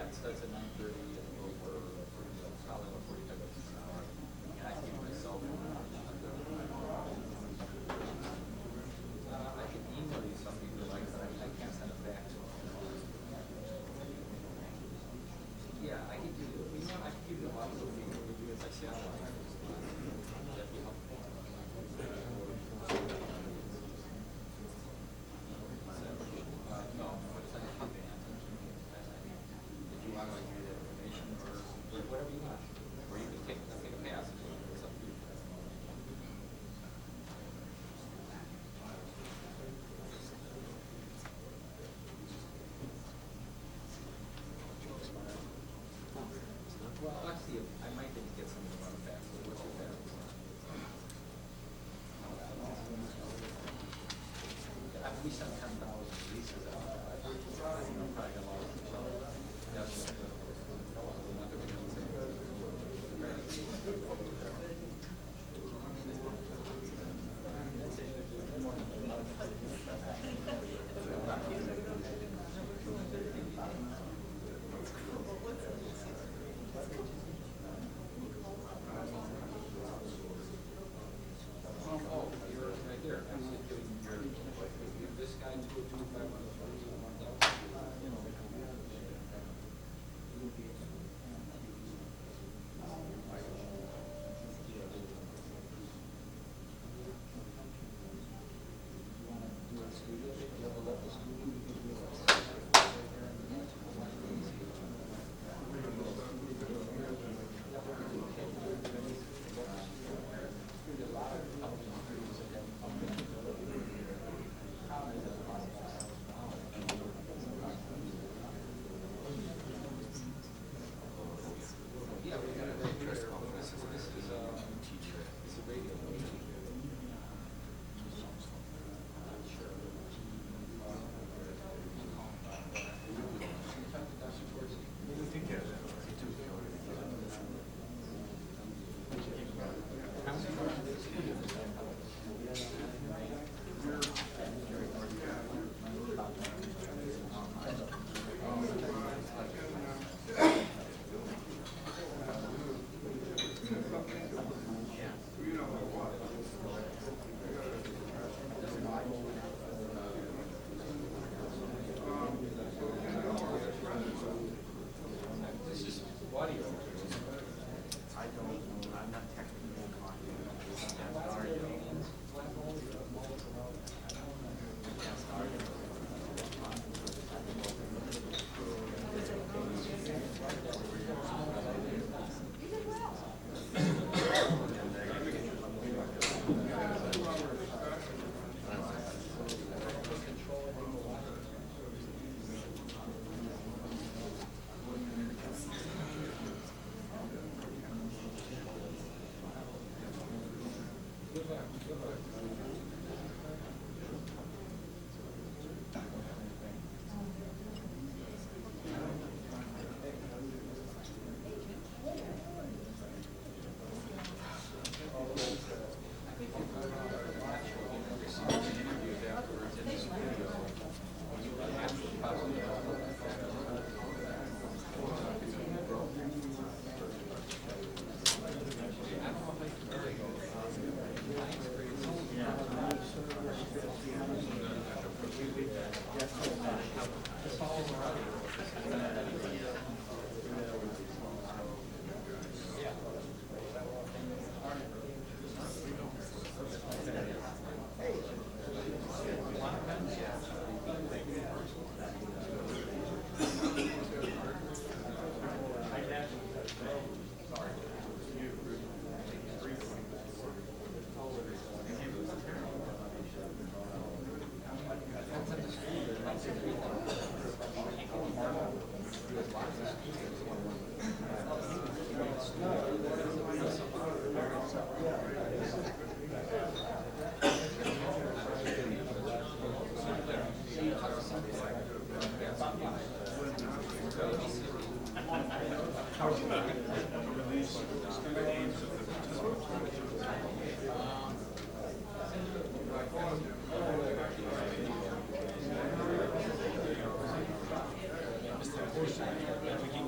it starts at 9:30 and we'll for probably about 45 minutes an hour. And I keep myself. I can email you something you like, but I can't send it back to you. Yeah, I can give you. I can give you a lot of reviews. I see how a lot of that'd be helpful. No, it's like a band. If you want to give that information or whatever you want, or you can take a pass. It's up to you. Well, let's see. I might need to get something to run back. So what's your best? We sent 10,000 leases out. Probably got a lot of oh, you're right there. This guy 225. If we can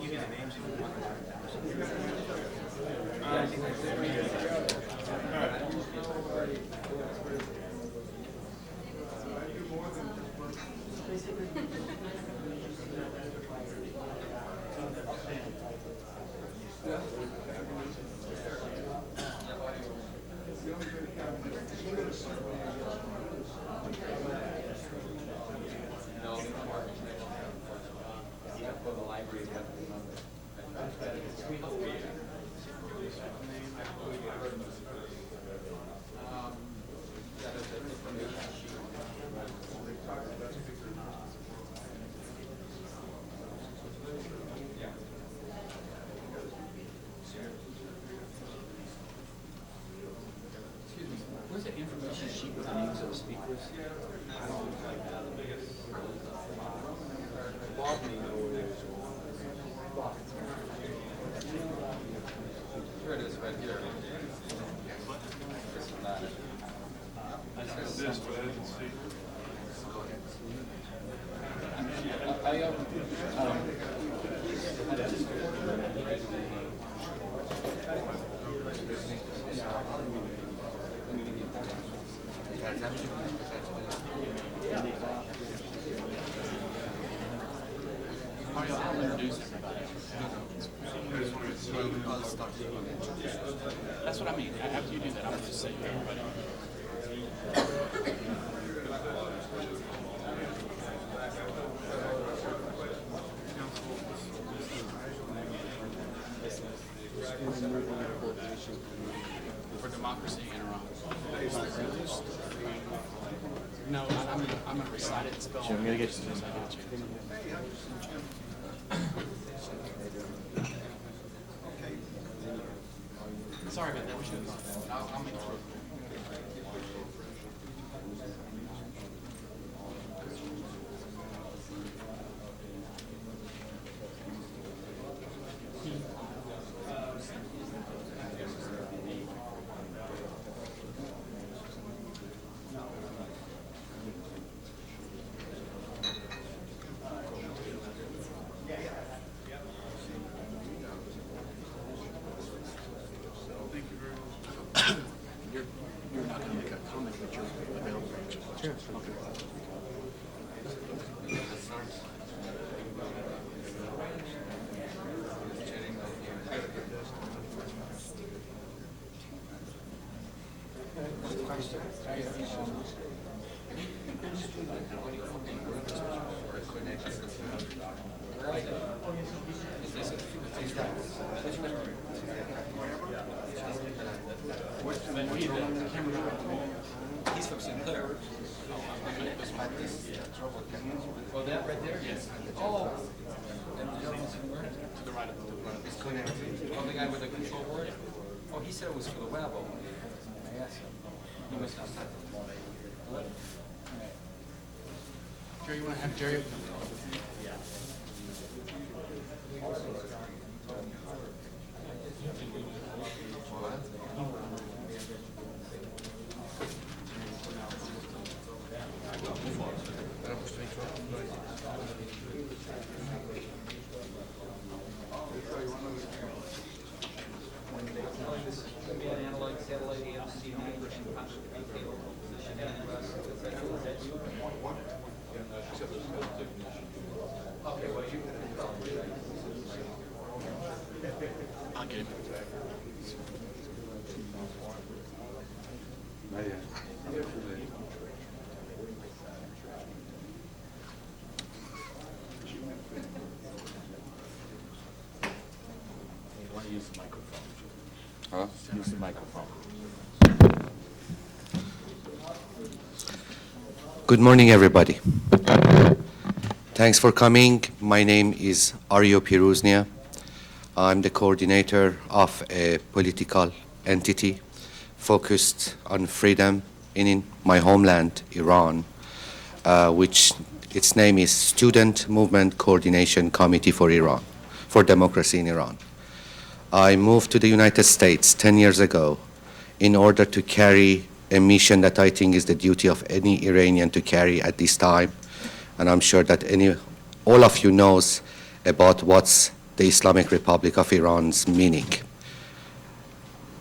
Where's the information sheet with the names of the speakers? Here it is, right here. This is not it. This, but I didn't see. Aryo, I'll introduce everybody. That's what I mean. After you do that, I'm going to just say to everybody. For democracy in Iran. No, I'm going to recite it and spell it. I'm going to get you. Sorry about that. We should. I'll make it through. You're not going to make a comment, but you're available. Sure. Okay. He's from Sinclair. Oh, that right there? Yes. Oh. And the other one's where? To the right of the It's connected. Oh, the guy with the control board? Oh, he said it was for the web. I asked him. He must have said it. Jerry, you want to have Jerry? Yeah. I'll get it. You want to use the microphone? Huh? Use the microphone. Good morning, everybody. Thanks for coming. My name is Aryo Pirouznia. I'm the coordinator of a political entity focused on freedom in my homeland, Iran, which its name is Student Movement Coordination Committee for Iran, for Democracy in Iran. I moved to the United States 10 years ago in order to carry a mission that I think is the duty of any Iranian to carry at this time. And I'm sure that all of you knows about what's the Islamic Republic of Iran's meaning.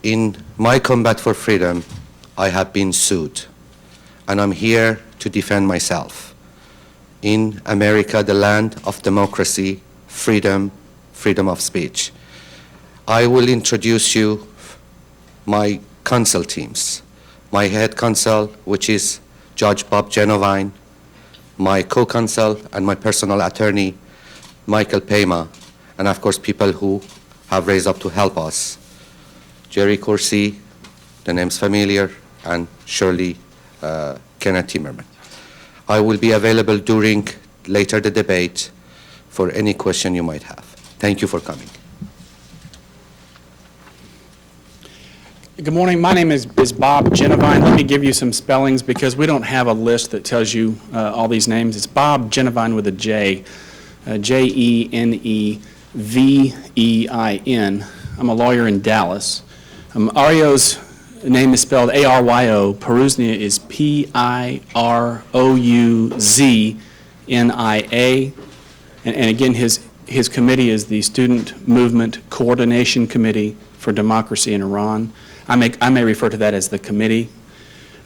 In my combat for freedom, I have been sued, and I'm here to defend myself. In America, the land of democracy, freedom, freedom of speech. I will introduce you my counsel teams. My head counsel, which is Judge Bob Genovine, my co-counsel and my personal attorney, Michael Pema, and of course people who have raised up to help us. Jerry Corsi, the name's familiar, and Shirley Kenneth Timmerman. I will be available during later the debate for any question you might have. Thank you for coming. Good morning. My name is Bob Genovine. Let me give you some spellings because we don't have a list that tells you all these names. It's Bob Genovine with a J, Jenevein. I'm a lawyer in Dallas. Aryo's name is spelled Aryo. Pirouznia is Pirouznia. And again, his committee is the Student Movement Coordination Committee for Democracy in Iran. I may refer to that as the committee.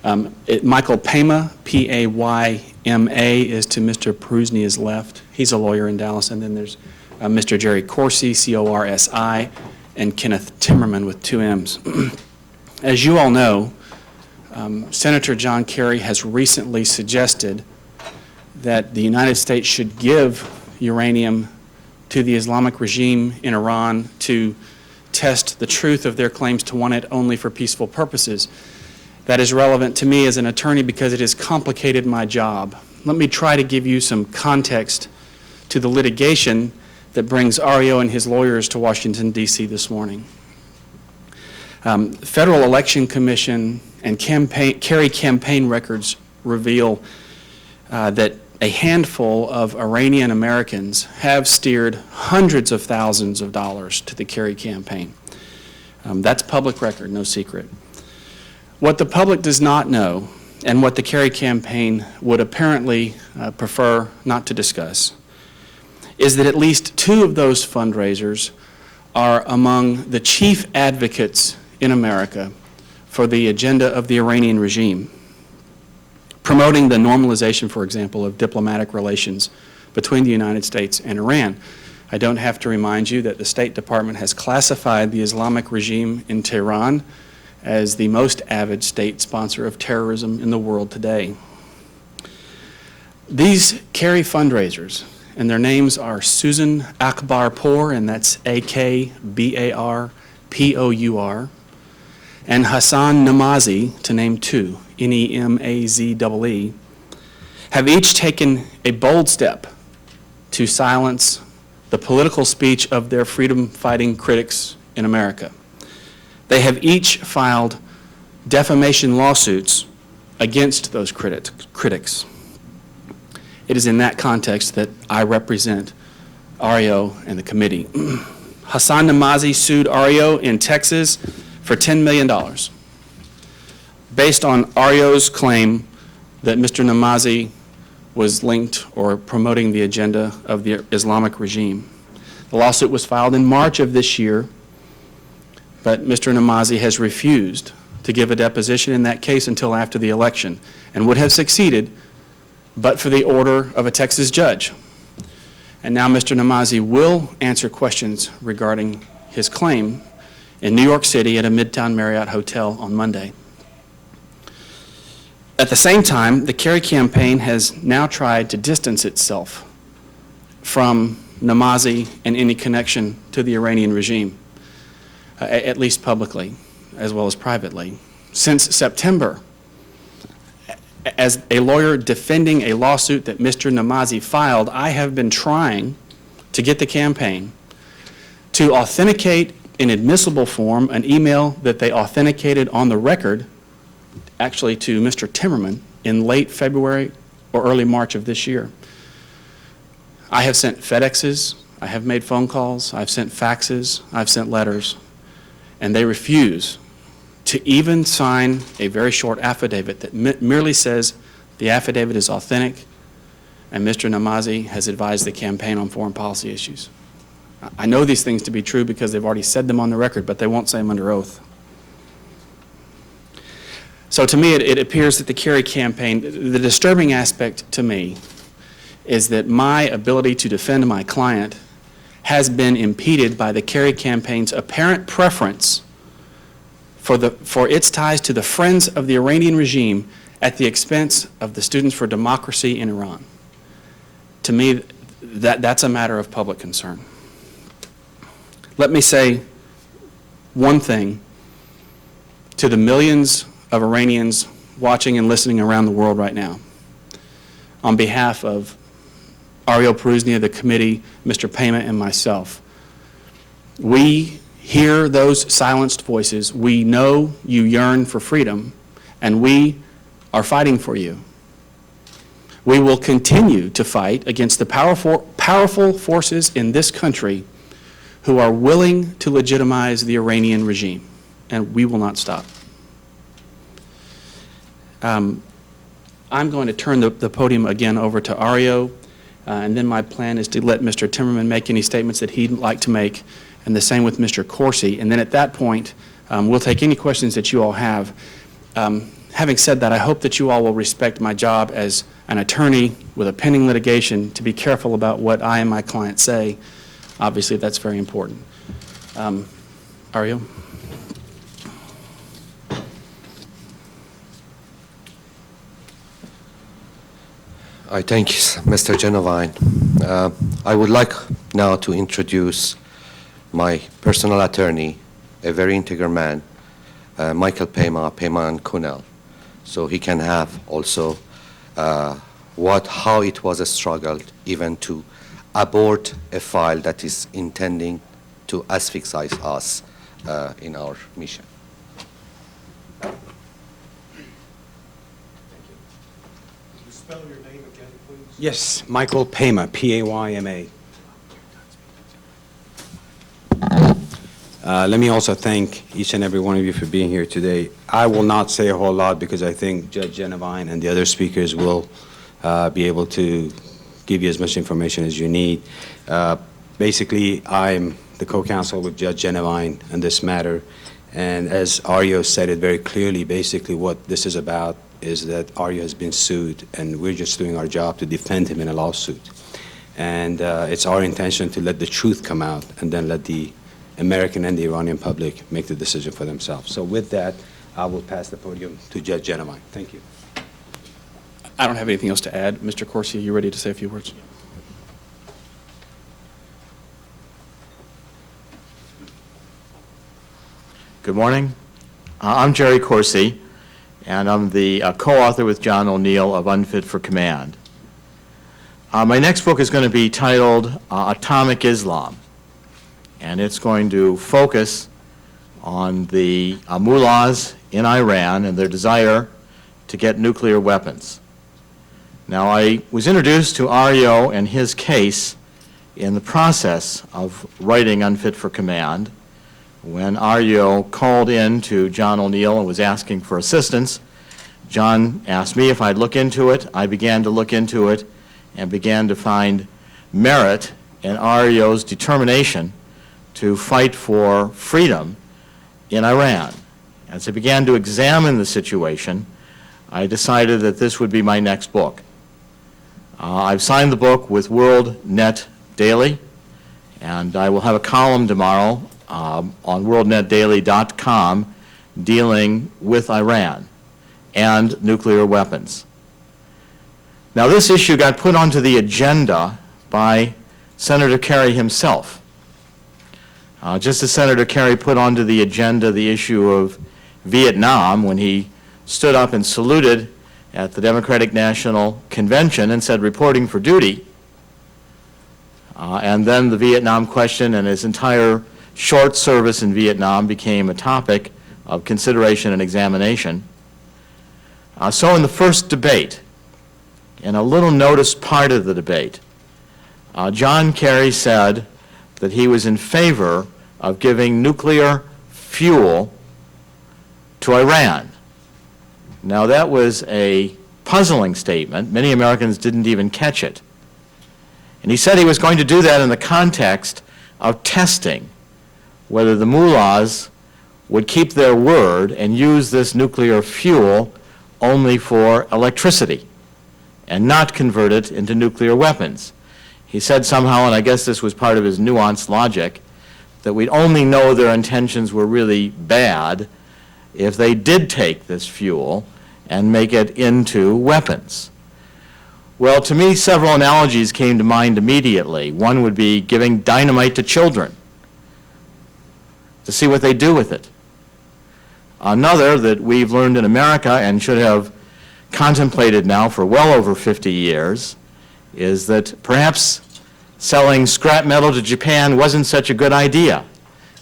Michael Pema, P-A-Y-M-A, is to Mr. Pirouznia's left. He's a lawyer in Dallas. And then there's Mr. Jerry Corsi, C-O-R-S-I, and Kenneth Timmerman with two M's. As you all know, Senator John Kerry has recently suggested that the United States should give uranium to the Islamic regime in Iran to test the truth of their claims to want it only for peaceful purposes. That is relevant to me as an attorney because it has complicated my job. Let me try to give you some context to the litigation that brings Aryo and his lawyers to Washington, D.C. this morning. Federal Election Commission and Kerry Campaign records reveal that a handful of Iranian Americans have steered hundreds of thousands of dollars to the Kerry Campaign. That's public record, no secret. What the public does not know, and what the Kerry Campaign would apparently prefer not to discuss, is that at least two of those fundraisers are among the chief advocates in America for the agenda of the Iranian regime, promoting the normalization, for example, of diplomatic relations between the United States and Iran. I don't have to remind you that the State Department has classified the Islamic regime in Tehran as the most avid state sponsor of terrorism in the world today. These Kerry fundraisers, and their names are Susan Akbarpour, and that's A-K-B-A-R-P-O-U-R, and Hassan Namazi, to name two, N-E-M-A-Z-E-E, have each taken a bold step to silence the political speech of their freedom-fighting critics in America. They have each filed defamation lawsuits against those critics. It is in that context that I represent Aryo and the committee. Hassan Namazi sued Aryo in Texas for $10 million based on Aryo's claim that Mr. Namazi was linked or promoting the agenda of the Islamic regime. The lawsuit was filed in March of this year, but Mr. Namazi has refused to give a deposition in that case until after the election and would have succeeded but for the order of a Texas judge. And now Mr. Namazi will answer questions regarding his claim in New York City at a Midtown Marriott hotel on Monday. At the same time, the Kerry Campaign has now tried to distance itself from Namazi and any connection to the Iranian regime, at least publicly as well as privately. Since September, as a lawyer defending a lawsuit that Mr. Namazi filed, I have been trying to get the campaign to authenticate in admissible form an email that they authenticated on the record, actually to Mr. Timmerman, in late February or early March of this year. I have sent FedExes, I have made phone calls, I've sent faxes, I've sent letters, and they refuse to even sign a very short affidavit that merely says the affidavit is authentic and Mr. Namazi has advised the campaign on foreign policy issues. I know these things to be true because they've already said them on the record, but they won't say them under oath. So to me, it appears that the Kerry campaign, the disturbing aspect to me is that my ability to defend my client has been impeded by the Kerry campaign's apparent preference for its ties to the friends of the Iranian regime at the expense of the Students for Democracy in Iran. To me, that's a matter of public concern. Let me say one thing to the millions of Iranians watching and listening around the world right now. On behalf of Aryo Pirouznia, the committee, Mr. Pema, and myself, we hear those silenced voices. We know you yearn for freedom, and we are fighting for you. We will continue to fight against the powerful forces in this country who are willing to legitimize the Iranian regime, and we will not stop. I'm going to turn the podium again over to Aryo, and then my plan is to let Mr. Timmerman make any statements that he'd like to make, and the same with Mr. Corsi. And then at that point, we'll take any questions that you all have. Having said that, I hope that you all will respect my job as an attorney with a pending litigation to be careful about what I and my client say. Obviously, that's very important. Aryo? I thank you, Mr. Genovine. I would like now to introduce my personal attorney, a very integral man, Michael Pema and Kunnel, so he can have also how it was a struggle even to abort a file that is intending to asphyxiate us in our mission. Spell your name again, please. Yes, Michael Pema, P-A-Y-M-A. Let me also thank each and every one of you for being here today. I will not say a whole lot because I think Judge Genovine and the other speakers will be able to give you as much information as you need. Basically, I'm the co-counsel with Judge Genovine on this matter, and as Aryo said it very clearly, basically what this is about is that Aryo has been sued, and we're just doing our job to defend him in a lawsuit. And it's our intention to let the truth come out and then let the American and the Iranian public make the decision for themselves. So with that, I will pass the podium to Judge Genovine. Thank you. I don't have anything else to add. Mr. Corsi, are you ready to say a few words? Good morning. I'm Jerry Corsi, and I'm the co-author with John O'Neill of Unfit for Command. My next book is going to be titled Atomic Islam, and it's going to focus on the mullahs in Iran and their desire to get nuclear weapons. Now, I was introduced to Aryo and his case in the process of writing Unfit for Command. When Aryo called in to John O'Neill and was asking for assistance, John asked me if I'd look into it. I began to look into it and began to find merit in Aryo's determination to fight for freedom in Iran. As I began to examine the situation, I decided that this would be my next book. I've signed the book with World Net Daily, and I will have a column tomorrow on worldnetdaily.com dealing with Iran and nuclear weapons. Now, this issue got put onto the agenda by Senator Kerry himself. Just as Senator Kerry put onto the agenda the issue of Vietnam when he stood up and saluted at the Democratic National Convention and said, "Reporting for duty," and then the Vietnam question and his entire short service in Vietnam became a topic of consideration and examination. So in the first debate, in a little noticed part of the debate, John Kerry said that he was in favor of giving nuclear fuel to Iran. Now, that was a puzzling statement. Many Americans didn't even catch it. And he said he was going to do that in the context of testing whether the mullahs would keep their word and use this nuclear fuel only for electricity and not convert it into nuclear weapons. He said somehow, and I guess this was part of his nuanced logic, that we'd only know their intentions were really bad if they did take this fuel and make it into weapons. Well, to me, several analogies came to mind immediately. One would be giving dynamite to children to see what they do with it. Another that we've learned in America and should have contemplated now for well over 50 years is that perhaps selling scrap metal to Japan wasn't such a good idea.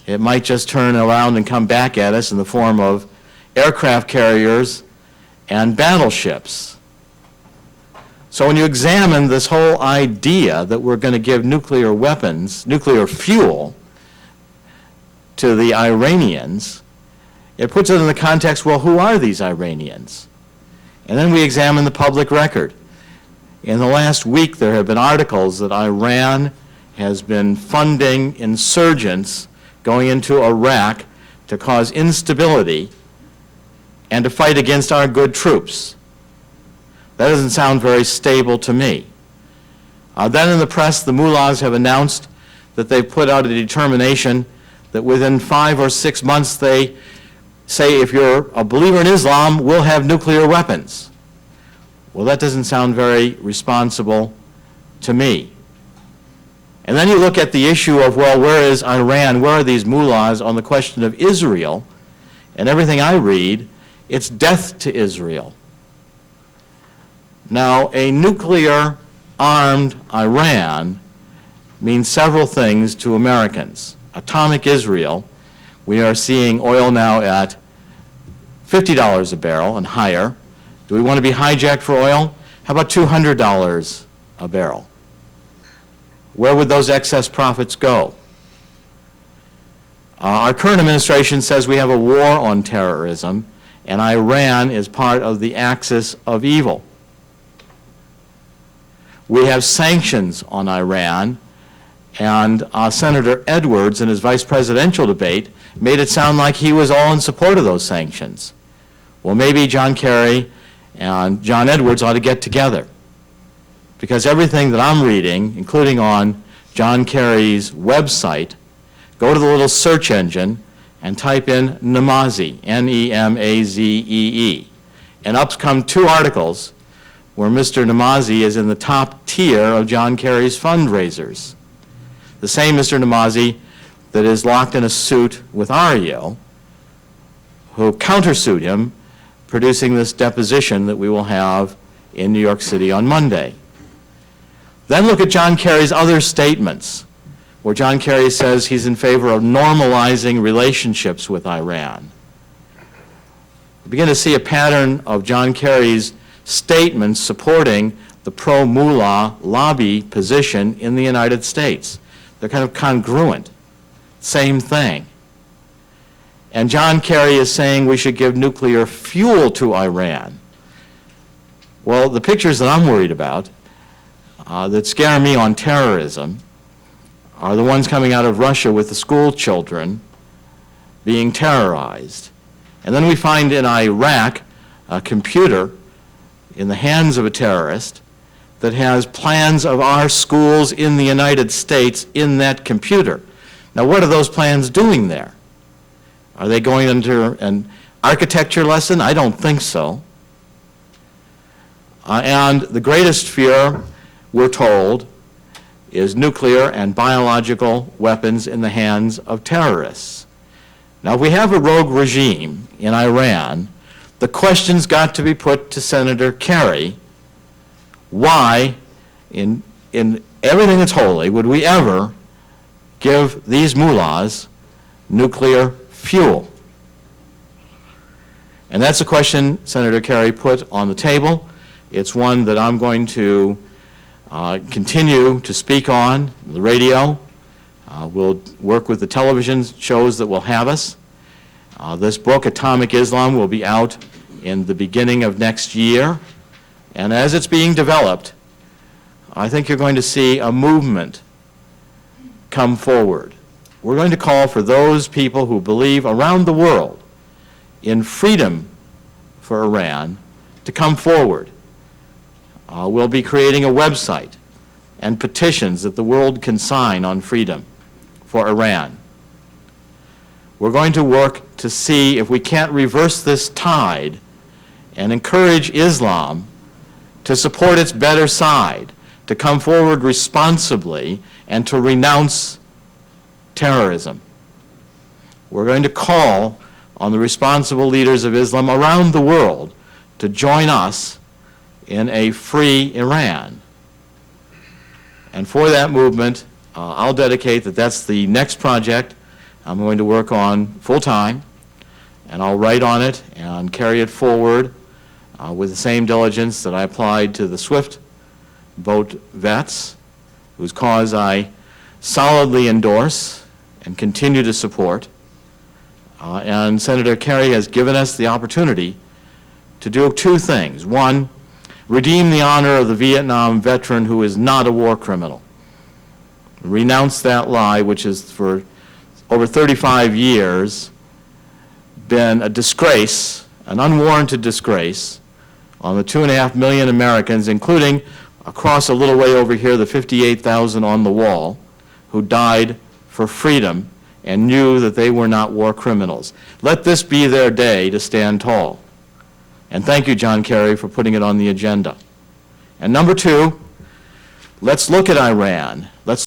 It might just turn around and come back at us in the form of aircraft carriers and battleships. So when you examine this whole idea that we're going to give nuclear weapons, nuclear fuel to the Iranians, it puts it in the context, well, who are these Iranians? And then we examine the public record. In the last week, there have been articles that Iran has been funding insurgents going into Iraq to cause instability and to fight against our good troops. That doesn't sound very stable to me. Then in the press, the mullahs have announced that they've put out a determination that within 5 or 6 months they say if you're a believer in Islam, we'll have nuclear weapons. Well, that doesn't sound very responsible to me. And then you look at the issue of, well, where is Iran? Where are these mullahs on the question of Israel? And everything I read, it's death to Israel. Now, a nuclear-armed Iran means several things to Americans. Atomic Israel, we are seeing oil now at $50 a barrel and higher. Do we want to be hijacked for oil? How about $200 a barrel? Where would those excess profits go? Our current administration says we have a war on terrorism, and Iran is part of the axis of evil. We have sanctions on Iran, and Senator Edwards, in his vice presidential debate, made it sound like he was all in support of those sanctions. Well, maybe John Kerry and John Edwards ought to get together, because everything that I'm reading, including on John Kerry's website, go to the little search engine and type in Namazi, N-E-M-A-Z-E-E, and up come 2 articles where Mr. Namazi is in the top tier of John Kerry's fundraisers. The same Mr. Namazi that is locked in a suit with Aryo, who countersued him, producing this deposition that we will have in New York City on Monday. Then look at John Kerry's other statements, where John Kerry says he's in favor of normalizing relationships with Iran. We begin to see a pattern of John Kerry's statements supporting the pro-mullah lobby position in the United States. They're kind of congruent, same thing. And John Kerry is saying we should give nuclear fuel to Iran. Well, the pictures that I'm worried about that scare me on terrorism are the ones coming out of Russia with the school children being terrorized. And then we find in Iraq a computer in the hands of a terrorist that has plans of our schools in the United States in that computer. Now, what are those plans doing there? Are they going into an architecture lesson? I don't think so. And the greatest fear, we're told, is nuclear and biological weapons in the hands of terrorists. Now, if we have a rogue regime in Iran, the question's got to be put to Senator Kerry. Why, in everything that's holy, would we ever give these mullahs nuclear fuel? And that's a question Senator Kerry put on the table. It's one that I'm going to continue to speak on the radio. We'll work with the television shows that will have us. This book, Atomic Islam, will be out in the beginning of next year. And as it's being developed, I think you're going to see a movement come forward. We're going to call for those people who believe around the world in freedom for Iran to come forward. We'll be creating a website and petitions that the world can sign on freedom for Iran. We're going to work to see if we can't reverse this tide and encourage Islam to support its better side, to come forward responsibly, and to renounce terrorism. We're going to call on the responsible leaders of Islam around the world to join us in a free Iran. And for that movement, I'll dedicate that's the next project I'm going to work on full-time, and I'll write on it and carry it forward with the same diligence that I applied to the SWIFT boat vets, whose cause I solidly endorse and continue to support. And Senator Kerry has given us the opportunity to do two things. One, redeem the honor of the Vietnam veteran who is not a war criminal. Renounce that lie, which has for over 35 years been a disgrace, an unwarranted disgrace, on the 2.5 million Americans, including across a little way over here, the 58,000 on the wall, who died for freedom and knew that they were not war criminals. Let this be their day to stand tall. And thank you, John Kerry, for putting it on the agenda. And number two, let's look at Iran. Let's